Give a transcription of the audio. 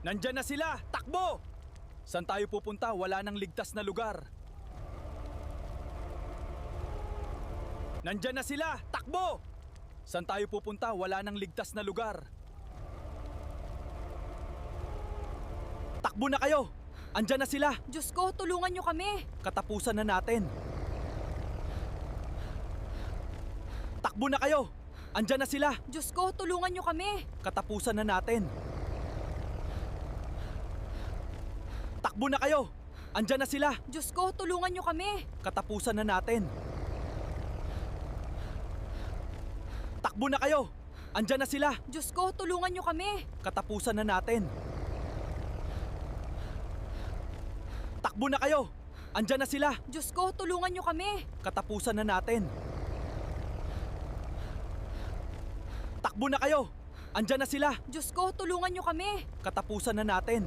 Nandyan na sila! Takbo! Saan tayo pupunta? Wala nang ligtas na lugar. Nandyan na sila! Takbo! Saan tayo pupunta? Wala nang ligtas na lugar. Takbo na kayo! Andyan na sila! Diyos ko, tulungan niyo kami! Katapusan na natin. Takbo na kayo! Andyan na sila! Diyos ko, tulungan niyo kami! Katapusan na natin. Takbo na kayo! Andyan na sila! Diyos ko, tulungan niyo kami! Katapusan na natin. Takbo na kayo! Andyan na sila! Diyos ko, tulungan niyo kami! Katapusan na natin. Takbo na kayo! Andyan na sila! Diyos ko, tulungan niyo kami! Katapusan na natin. Takbo na kayo! Andyan na sila! Diyos ko, tulungan niyo kami! Katapusan na natin.